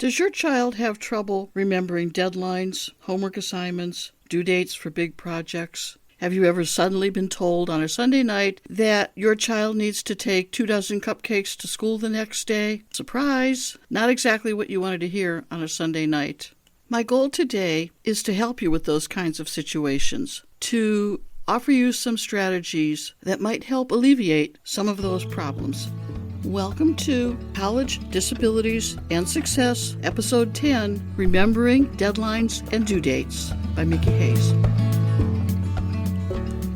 Does your child have trouble remembering deadlines, homework assignments, due dates for big projects? Have you ever suddenly been told on a Sunday night that your child needs to take 24 cupcakes to school the next day? Surprise! Not exactly what you wanted to hear on a Sunday night. My goal today is to help you with those kinds of situations, to offer you some strategies that might help alleviate some of those problems. Welcome to College, Disabilities, and Success, Episode 10, Remembering Deadlines and Due Dates by Mickey Hayes.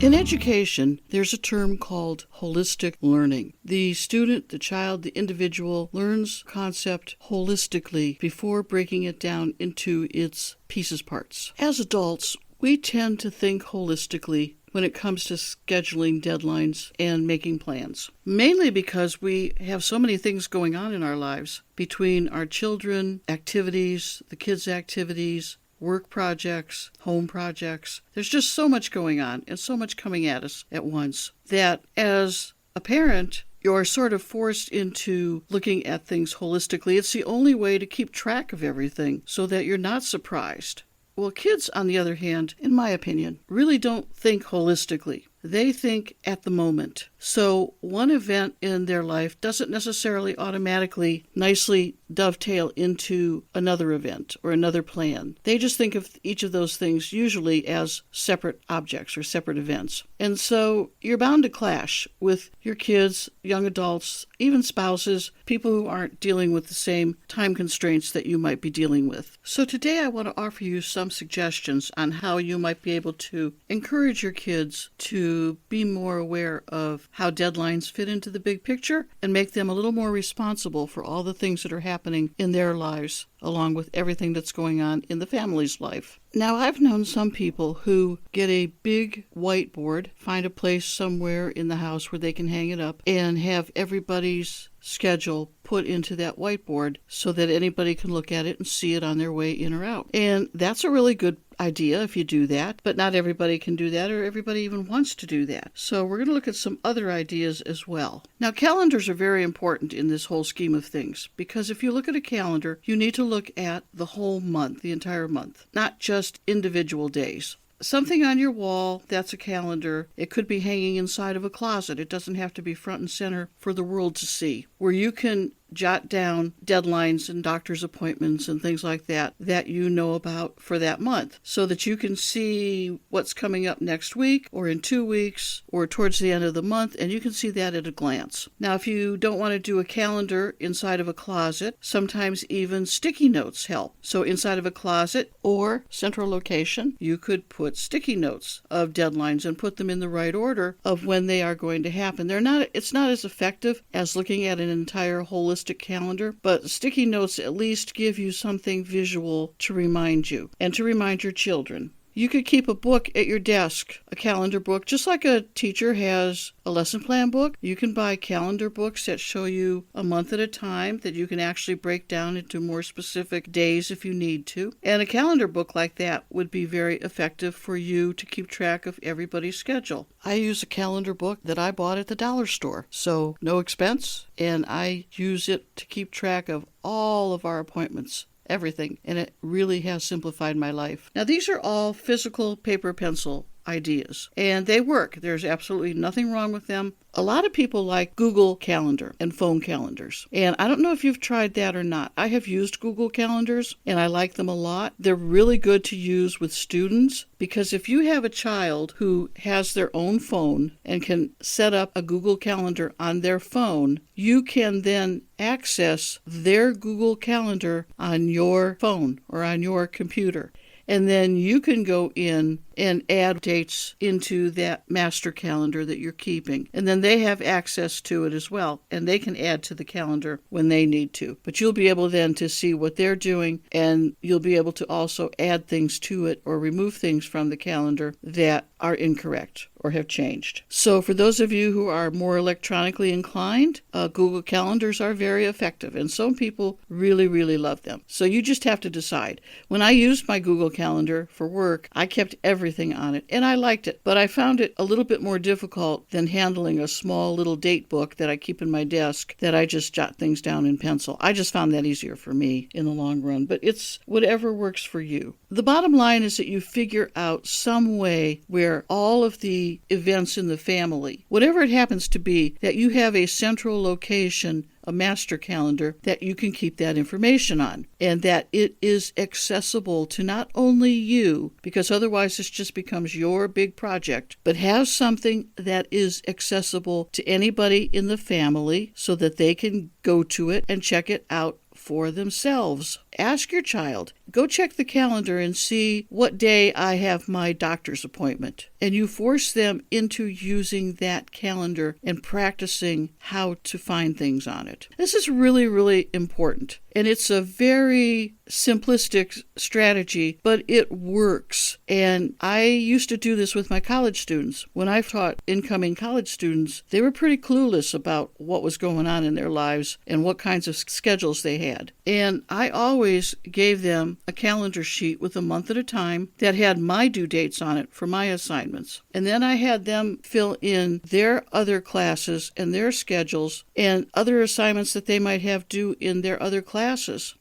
In education, there's a term called holistic learning. The student, the child, the individual learns concept holistically before breaking it down into its pieces parts. As adults, we tend to think holistically when it comes to scheduling deadlines and making plans. Mainly because we have so many things going on in our lives between our children, activities, the kids' activities, work projects, home projects. There's just so much going on and so much coming at us at once that as a parent, you're sort of forced into looking at things holistically. It's the only way to keep track of everything so that you're not surprised. Well, kids, on the other hand, in my opinion, really don't think holistically. They think at the moment. So one event in their life doesn't necessarily automatically nicely dovetail into another event or another plan. They just think of each of those things usually as separate objects or separate events. And so you're bound to clash with your kids, young adults, even spouses, people who aren't dealing with the same time constraints that you might be dealing with. So today I want to offer you some suggestions on how you might be able to encourage your kids to be more aware of how deadlines fit into the big picture and make them a little more responsible for all the things that are happening in their lives, along with everything that's going on in the family's life. Now, I've known some people who get a big whiteboard, find a place somewhere in the house where they can hang it up, and have everybody's schedule put into that whiteboard so that anybody can look at it and see it on their way in or out. And that's a really good idea if you do that, but not everybody can do that or everybody even wants to do that. So we're going to look at some other ideas as well. Now, calendars are very important in this whole scheme of things because if you look at a calendar, you need to look at the whole month, the entire month, not just individual days. Something on your wall, that's a calendar. It could be hanging inside of a closet. It doesn't have to be front and center for the world to see, where you can jot down deadlines and doctor's appointments and things like that you know about for that month so that you can see what's coming up next week or in 2 weeks or towards the end of the month, and you can see that at a glance. Now, if you don't want to do a calendar inside of a closet, sometimes even sticky notes help. So inside of a closet or central location, you could put sticky notes of deadlines and put them in the right order of when they are going to happen. It's not as effective as looking at an entire holistic calendar, but sticky notes at least give you something visual to remind you and to remind your children. You could keep a book at your desk, a calendar book, just like a teacher has a lesson plan book. You can buy calendar books that show you a month at a time that you can actually break down into more specific days if you need to. And a calendar book like that would be very effective for you to keep track of everybody's schedule. I use a calendar book that I bought at the dollar store, so no expense, and I use it to keep track of all of our appointments. Everything, and it really has simplified my life. Now, these are all physical paper pencil ideas, and they work. There's absolutely nothing wrong with them. A lot of people like Google Calendar and phone calendars, and I don't know if you've tried that or not. I have used Google Calendars, and I like them a lot. They're really good to use with students because if you have a child who has their own phone and can set up a Google Calendar on their phone, you can then access their Google Calendar on your phone or on your computer. And then you can go in and add dates into that master calendar that you're keeping. And then they have access to it as well. And they can add to the calendar when they need to. But you'll be able then to see what they're doing, and you'll be able to also add things to it or remove things from the calendar that are incorrect or have changed. So for those of you who are more electronically inclined, Google Calendars are very effective, and some people really, really love them. So you just have to decide. When I used my Google Calendar for work, I kept everything on it, and I liked it, but I found it a little bit more difficult than handling a small little date book that I keep in my desk that I just jot things down in pencil. I just found that easier for me in the long run, but it's whatever works for you. The bottom line is that you figure out some way where all of the events in the family, whatever it happens to be, that you have a central location, a master calendar, that you can keep that information on, and that it is accessible to not only you, because otherwise this just becomes your big project, but have something that is accessible to anybody in the family so that they can go to it and check it out for themselves. Ask your child, go check the calendar and see what day I have my doctor's appointment. And you force them into using that calendar and practicing how to find things on it. This is really, really important. And it's a very simplistic strategy, but it works. And I used to do this with my college students. When I taught incoming college students, they were pretty clueless about what was going on in their lives and what kinds of schedules they had. And I always gave them a calendar sheet with a month at a time that had my due dates on it for my assignments. And then I had them fill in their other classes and their schedules and other assignments that they might have due in their other classes.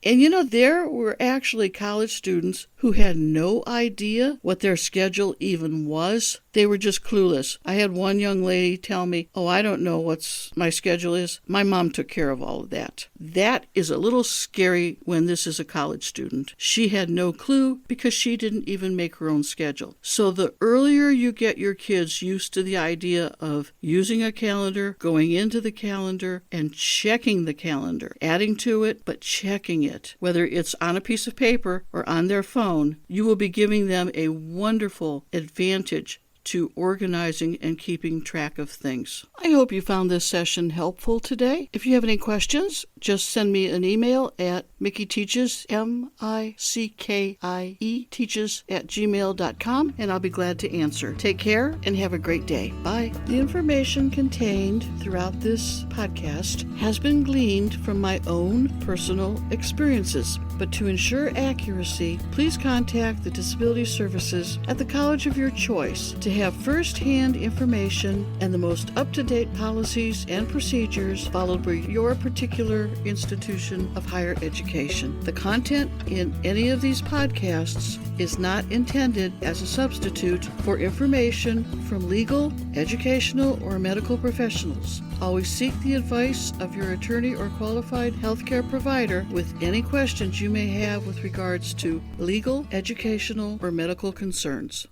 And there were actually college students who had no idea what their schedule even was. They were just clueless. I had one young lady tell me, I don't know what my schedule is. My mom took care of all of that. That is a little scary when this is a college student. She had no clue because she didn't even make her own schedule. So the earlier you get your kids used to the idea of using a calendar, going into the calendar, and checking the calendar, adding to it, but checking it, whether it's on a piece of paper or on their phone, you will be giving them a wonderful advantage to organizing and keeping track of things. I hope you found this session helpful today. If you have any questions, just send me an email at mickieteaches, MICKIE, teaches@gmail.com, and I'll be glad to answer. Take care and have a great day. Bye. The information contained throughout this podcast has been gleaned from my own personal experiences, but to ensure accuracy, please contact the Disability Services at the college of your choice to have first-hand information and the most up-to-date policies and procedures followed by your particular institution of higher education. The content in any of these podcasts is not intended as a substitute for information from legal, educational, or medical professionals. Always seek the advice of your attorney or qualified healthcare provider with any questions you may have with regards to legal, educational, or medical concerns.